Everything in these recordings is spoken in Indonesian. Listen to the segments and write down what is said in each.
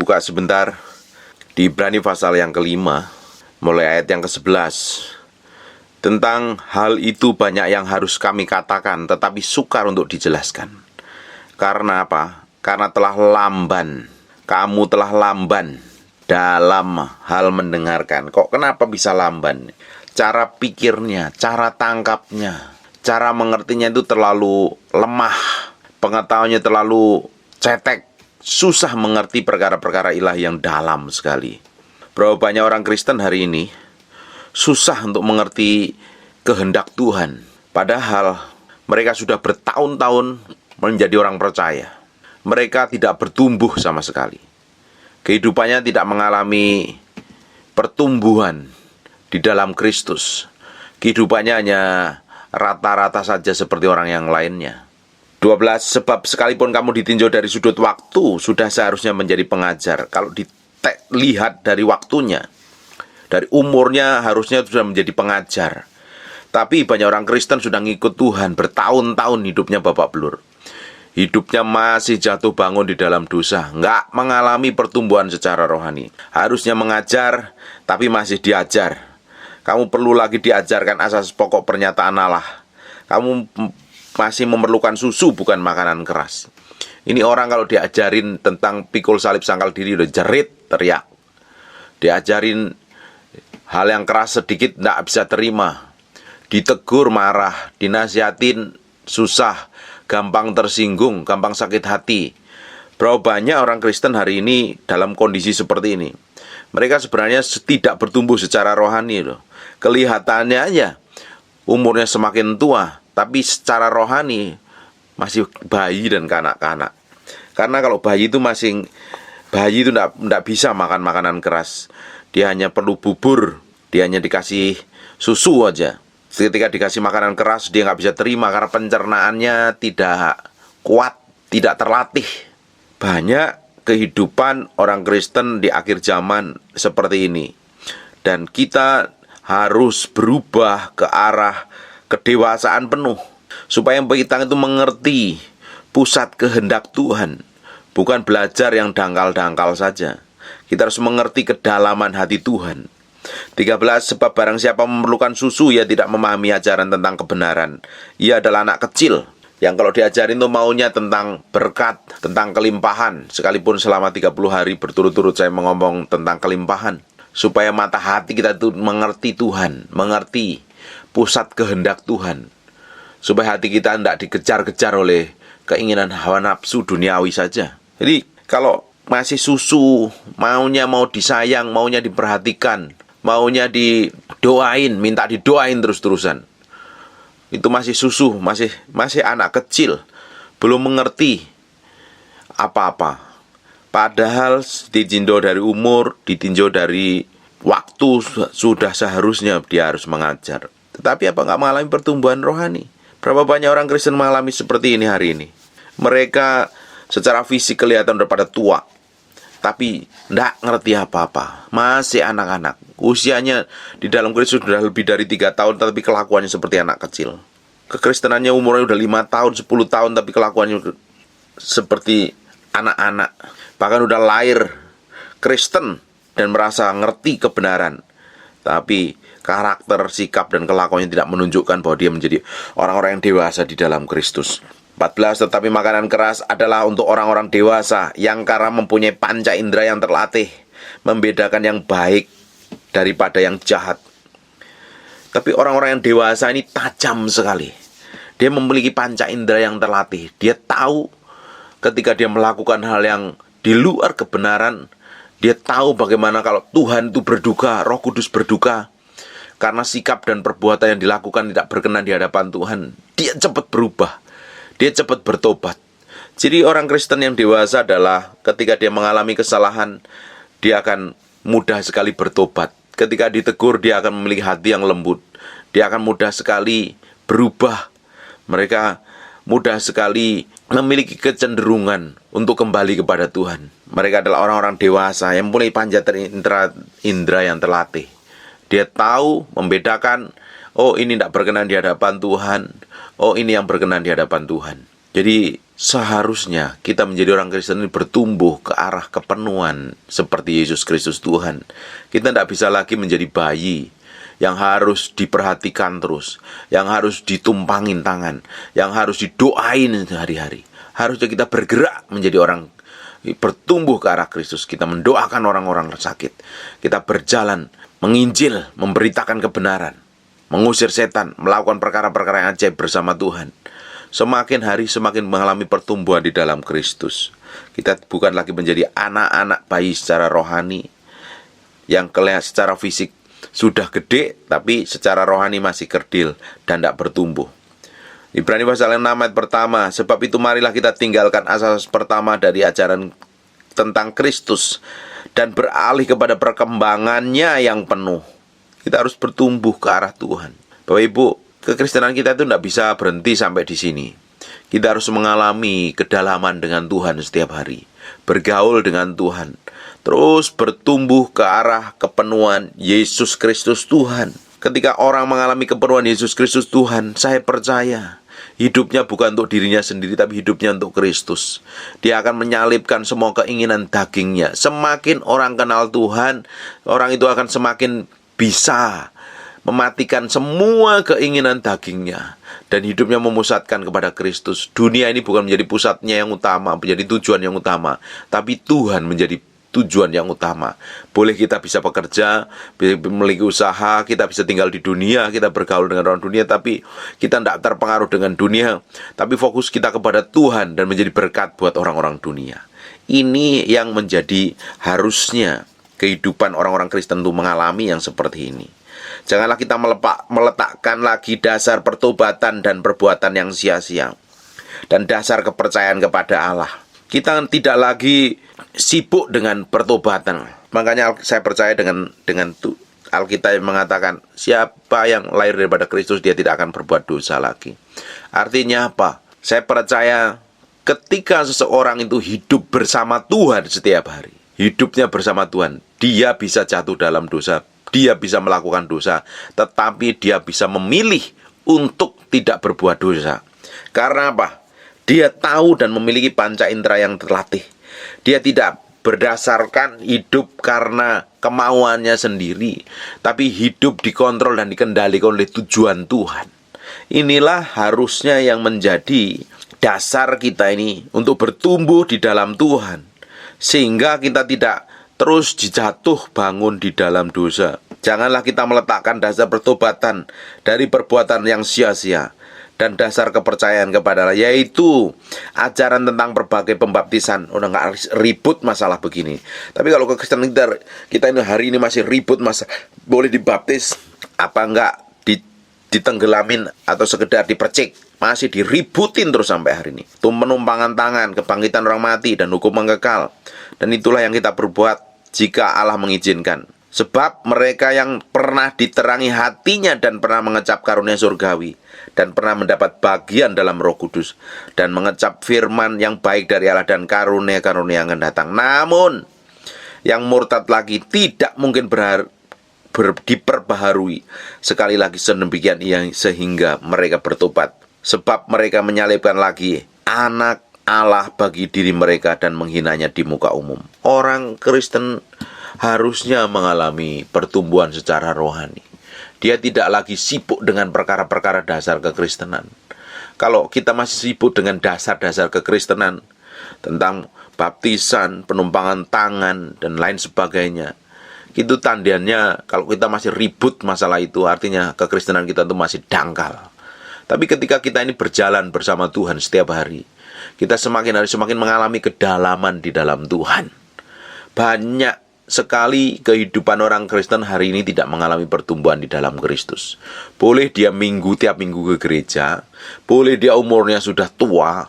buka sebentar di Ibrani pasal yang kelima, mulai ayat yang ke-11. Tentang hal itu banyak yang harus kami katakan, tetapi sukar untuk dijelaskan. Karena apa? Karena telah lamban. Kamu telah lamban dalam hal mendengarkan. Kok kenapa bisa lamban? Cara pikirnya, cara tangkapnya, cara mengertinya itu terlalu lemah. Pengetahuannya terlalu cetek. Susah mengerti perkara-perkara ilahi yang dalam sekali. Berapa banyak orang Kristen hari ini susah untuk mengerti kehendak Tuhan. Padahal mereka sudah bertahun-tahun menjadi orang percaya. Mereka tidak bertumbuh sama sekali. Kehidupannya tidak mengalami pertumbuhan di dalam Kristus. Kehidupannya hanya rata-rata saja seperti orang yang lainnya. 12. Sebab sekalipun kamu ditinjau dari sudut waktu, sudah seharusnya menjadi pengajar. Kalau dilihat dari waktunya, dari umurnya, harusnya sudah menjadi pengajar. Tapi banyak orang Kristen sudah ngikut Tuhan bertahun-tahun, hidupnya babak belur. Hidupnya masih jatuh bangun di dalam dosa, nggak mengalami pertumbuhan secara rohani. Harusnya mengajar, tapi masih diajar. Kamu perlu lagi diajarkan asas pokok pernyataan Allah. Kamu masih memerlukan susu, bukan makanan keras. Ini orang kalau diajarin tentang pikul salib sangkal diri udah jerit, teriak. Diajarin hal yang keras sedikit tidak bisa terima. Ditegur marah, dinasihatin susah, gampang tersinggung, gampang sakit hati. Berapa banyak orang Kristen hari ini dalam kondisi seperti ini. Mereka sebenarnya tidak bertumbuh secara rohani loh. Kelihatannya aja umurnya semakin tua, tapi secara rohani masih bayi dan kanak-kanak. Karena kalau bayi itu tidak bisa makan makanan keras. Dia hanya perlu bubur, dia hanya dikasih susu aja. Ketika dikasih makanan keras, dia nggak bisa terima karena pencernaannya tidak kuat, tidak terlatih. Banyak kehidupan orang Kristen di akhir zaman seperti ini. Dan kita harus berubah ke arah kedewasaan penuh, supaya kita itu mengerti pusat kehendak Tuhan, bukan belajar yang dangkal-dangkal saja. Kita harus mengerti kedalaman hati Tuhan. 13. Sebab barang siapa memerlukan susu, ia tidak memahami ajaran tentang kebenaran. Ia adalah anak kecil yang kalau diajarin itu maunya tentang berkat, tentang kelimpahan. Sekalipun selama 30 hari berturut-turut saya ngomong tentang kelimpahan, supaya mata hati kita itu mengerti Tuhan, mengerti pusat kehendak Tuhan, supaya hati kita tidak dikejar-kejar oleh keinginan hawa nafsu duniawi saja. Jadi kalau masih susu, maunya mau disayang, maunya diperhatikan, maunya didoain, minta didoain terus-terusan, itu masih susu, masih anak kecil, belum mengerti apa-apa. Padahal ditinjau dari umur, ditinjau dari waktu, sudah seharusnya dia harus mengajar. Tetapi apa nggak mengalami pertumbuhan rohani? Berapa banyak orang Kristen mengalami seperti ini hari ini? Mereka secara fisik kelihatan udah pada tua, tapi nggak ngerti apa-apa. Masih anak-anak. Usianya di dalam Kristus sudah lebih dari 3 tahun, tapi kelakuannya seperti anak kecil. Kekristenannya umurnya udah 5 tahun, 10 tahun, tapi kelakuannya seperti anak-anak. Bahkan udah lahir Kristen dan merasa ngerti kebenaran, tapi karakter, sikap, dan kelakuannya tidak menunjukkan bahwa dia menjadi orang-orang yang dewasa di dalam Kristus. 14. Tetapi makanan keras adalah untuk orang-orang dewasa yang karena mempunyai panca indera yang terlatih, membedakan yang baik daripada yang jahat. Tapi orang-orang yang dewasa ini tajam sekali. Dia memiliki panca indera yang terlatih. Dia tahu ketika dia melakukan hal yang di luar kebenaran, dia tahu bagaimana kalau Tuhan itu berduka, Roh Kudus berduka, karena sikap dan perbuatan yang dilakukan tidak berkenan di hadapan Tuhan. Dia cepat berubah, dia cepat bertobat. Jadi orang Kristen yang dewasa adalah ketika dia mengalami kesalahan, dia akan mudah sekali bertobat. Ketika ditegur, dia akan memiliki hati yang lembut. Dia akan mudah sekali berubah. Mereka mudah sekali memiliki kecenderungan untuk kembali kepada Tuhan. Mereka adalah orang-orang dewasa yang mempunyai panca indera yang terlatih. Dia tahu membedakan, oh ini tidak berkenan di hadapan Tuhan, oh ini yang berkenan di hadapan Tuhan. Jadi Seharusnya kita menjadi orang Kristen ini bertumbuh ke arah kepenuhan seperti Yesus Kristus Tuhan. Kita tidak bisa lagi menjadi bayi yang harus diperhatikan terus, yang harus ditumpangin tangan, yang harus didoain hari-hari. Harusnya kita bergerak menjadi orang bertumbuh ke arah Kristus. Kita mendoakan orang-orang sakit. Kita berjalan, menginjil, memberitakan kebenaran, mengusir setan, melakukan perkara-perkara yang ajaib bersama Tuhan. Semakin hari semakin mengalami pertumbuhan di dalam Kristus. Kita bukan lagi menjadi anak-anak bayi secara rohani yang kelihatan secara fisik sudah gede, tapi secara rohani masih kerdil dan tidak bertumbuh. Ibrani pasal 6 ayat pertama, sebab itu marilah kita tinggalkan asas pertama dari ajaran tentang Kristus dan beralih kepada perkembangannya yang penuh. Kita harus bertumbuh ke arah Tuhan. Bapak Ibu, kekristenan kita itu tidak bisa berhenti sampai di sini. Kita harus mengalami kedalaman dengan Tuhan setiap hari, bergaul dengan Tuhan, terus bertumbuh ke arah kepenuhan Yesus Kristus Tuhan. Ketika orang mengalami kepenuhan Yesus Kristus Tuhan, saya percaya hidupnya bukan untuk dirinya sendiri, tapi hidupnya untuk Kristus. Dia akan menyalibkan semua keinginan dagingnya. Semakin orang kenal Tuhan, orang itu akan semakin bisa mematikan semua keinginan dagingnya dan hidupnya memusatkan kepada Kristus. Dunia ini bukan menjadi pusatnya yang utama, menjadi tujuan yang utama, tapi Tuhan menjadi tujuan yang utama. Boleh kita bisa bekerja, memiliki usaha, kita bisa tinggal di dunia, kita bergaul dengan orang dunia, tapi kita tidak terpengaruh dengan dunia, tapi fokus kita kepada Tuhan dan menjadi berkat buat orang-orang dunia. Ini yang menjadi harusnya kehidupan orang-orang Kristen itu mengalami yang seperti ini. Janganlah kita meletakkan lagi dasar pertobatan dan perbuatan yang sia-sia dan dasar kepercayaan kepada Allah. Kita tidak lagi sibuk dengan pertobatan. Makanya saya percaya dengan Alkitab yang mengatakan, siapa yang lahir daripada Kristus, dia tidak akan berbuat dosa lagi. Artinya apa? Saya percaya ketika seseorang itu hidup bersama Tuhan setiap hari, hidupnya bersama Tuhan, dia bisa jatuh dalam dosa, dia bisa melakukan dosa, tetapi dia bisa memilih untuk tidak berbuat dosa. Karena apa? Dia tahu dan memiliki panca indera yang terlatih. Dia tidak berdasarkan hidup karena kemauannya sendiri, tapi hidup dikontrol dan dikendalikan oleh tujuan Tuhan. Inilah harusnya yang menjadi dasar kita ini untuk bertumbuh di dalam Tuhan, sehingga kita tidak terus dijatuh bangun di dalam dosa. Janganlah kita meletakkan dasar pertobatan dari perbuatan yang sia-sia dan dasar kepercayaan kepada Allah, yaitu ajaran tentang berbagai pembaptisan. Udah nggak ribut masalah begini. Tapi kalau kekristenan kita ini hari ini masih ribut masalah boleh dibaptis apa enggak, ditenggelamin atau sekedar dipercik, masih diributin terus sampai hari ini. Itu penumpangan tangan, kebangkitan orang mati, dan hukum kekal. Dan itulah yang kita perbuat jika Allah mengizinkan. Sebab mereka yang pernah diterangi hatinya dan pernah mengecap karunia surgawi dan pernah mendapat bagian dalam Roh Kudus dan mengecap firman yang baik dari Allah dan karunia-karunia yang akan datang. Namun yang murtad lagi tidak mungkin diperbaharui sekali lagi sedemikian sehingga mereka bertobat. Sebab mereka menyalibkan lagi anak Allah bagi diri mereka dan menghinanya di muka umum. Orang Kristen harusnya mengalami pertumbuhan secara rohani. Dia tidak lagi sibuk dengan perkara-perkara dasar kekristenan. Kalau kita masih sibuk dengan dasar-dasar kekristenan tentang baptisan, penumpangan tangan, dan lain sebagainya, itu tandanya kalau kita masih ribut masalah itu, artinya kekristenan kita itu masih dangkal. Tapi ketika kita ini berjalan bersama Tuhan setiap hari, kita semakin hari semakin mengalami kedalaman di dalam Tuhan. Banyak sekali kehidupan orang Kristen hari ini tidak mengalami pertumbuhan di dalam Kristus. Boleh dia tiap minggu ke gereja, boleh dia umurnya sudah tua,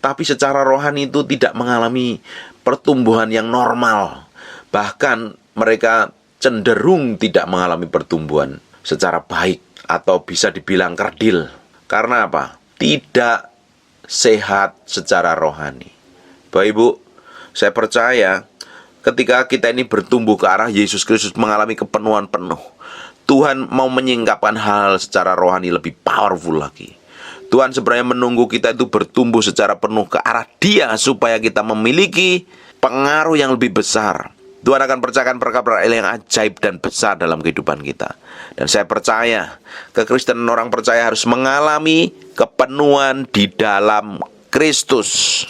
tapi secara rohani itu tidak mengalami pertumbuhan yang normal. Bahkan mereka cenderung tidak mengalami pertumbuhan secara baik, atau bisa dibilang kerdil. Karena apa? Tidak sehat secara rohani. Bapak Ibu, saya percaya ketika kita ini bertumbuh ke arah Yesus Kristus, mengalami kepenuhan penuh, Tuhan mau menyingkapkan hal secara rohani lebih powerful lagi. Tuhan sebenarnya menunggu kita itu bertumbuh secara penuh ke arah Dia supaya kita memiliki pengaruh yang lebih besar. Tuhan akan percayakan perkara-perkara yang ajaib dan besar dalam kehidupan kita. Dan saya percaya, kekristenan orang percaya harus mengalami kepenuhan di dalam Kristus.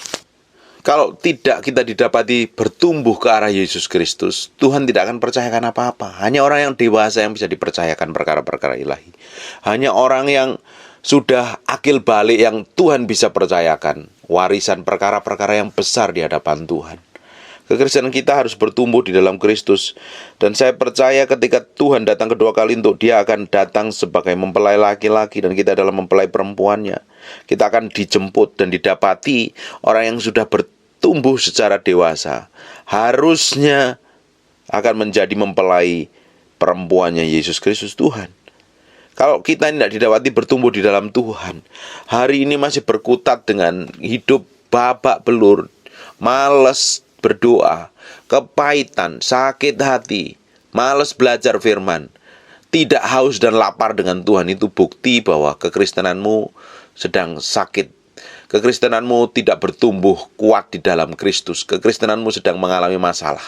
Kalau tidak kita didapati bertumbuh ke arah Yesus Kristus, Tuhan tidak akan percayakan apa-apa. Hanya orang yang dewasa yang bisa dipercayakan perkara-perkara ilahi. Hanya orang yang sudah akil balik yang Tuhan bisa percayakan warisan perkara-perkara yang besar di hadapan Tuhan. Kekristenan kita harus bertumbuh di dalam Kristus. Dan saya percaya ketika Tuhan datang kedua kali untuk Dia akan datang sebagai mempelai laki-laki dan kita adalah mempelai perempuannya. Kita akan dijemput dan didapati orang yang sudah bertumbuh secara dewasa. Harusnya akan menjadi mempelai perempuannya Yesus Kristus Tuhan. Kalau kita tidak didapati bertumbuh di dalam Tuhan, hari ini masih berkutat dengan hidup babak belur, malas berdoa, kepahitan, sakit hati, malas belajar firman, tidak haus dan lapar dengan Tuhan, itu bukti bahwa kekristenanmu sedang sakit. Kekristenanmu tidak bertumbuh kuat di dalam Kristus. Kekristenanmu sedang mengalami masalah.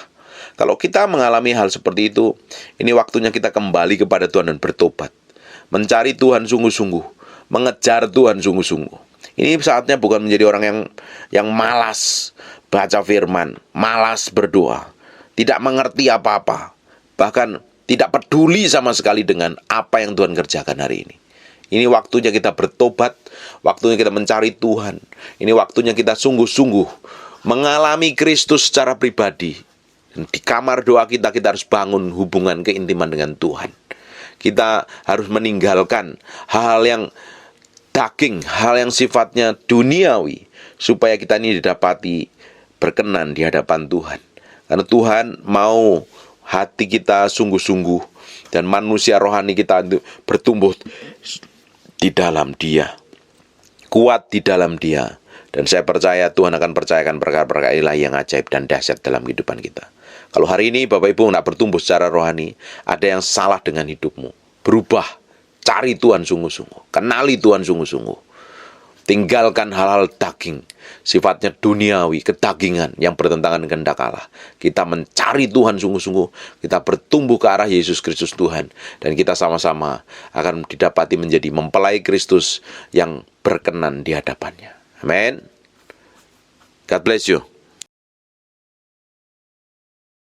Kalau kita mengalami hal seperti itu, ini waktunya kita kembali kepada Tuhan dan bertobat. Mencari Tuhan sungguh-sungguh, mengejar Tuhan sungguh-sungguh. Ini saatnya bukan menjadi orang yang malas baca firman, malas berdoa, tidak mengerti apa-apa, bahkan tidak peduli sama sekali dengan apa yang Tuhan kerjakan hari ini. Ini waktunya kita bertobat, waktunya kita mencari Tuhan. Ini waktunya kita sungguh-sungguh mengalami Kristus secara pribadi. Dan di kamar doa kita harus bangun hubungan keintiman dengan Tuhan. Kita harus meninggalkan hal-hal yang daging, hal yang sifatnya duniawi, supaya kita ini didapati berkenan di hadapan Tuhan. Karena Tuhan mau hati kita sungguh-sungguh dan manusia rohani kita bertumbuh di dalam Dia, kuat di dalam Dia. Dan saya percaya Tuhan akan percayakan perkara-perkara ilahi yang ajaib dan dahsyat dalam kehidupan kita. Kalau hari ini Bapak Ibu tidak bertumbuh secara rohani, ada yang salah dengan hidupmu. Berubah, cari Tuhan sungguh-sungguh, kenali Tuhan sungguh-sungguh. Tinggalkan hal-hal daging, sifatnya duniawi, kedagingan yang bertentangan dengan kehendak Allah. Kita mencari Tuhan sungguh-sungguh, kita bertumbuh ke arah Yesus Kristus Tuhan, dan kita sama-sama akan didapati menjadi mempelai Kristus yang berkenan di hadapannya. Amin. God bless you.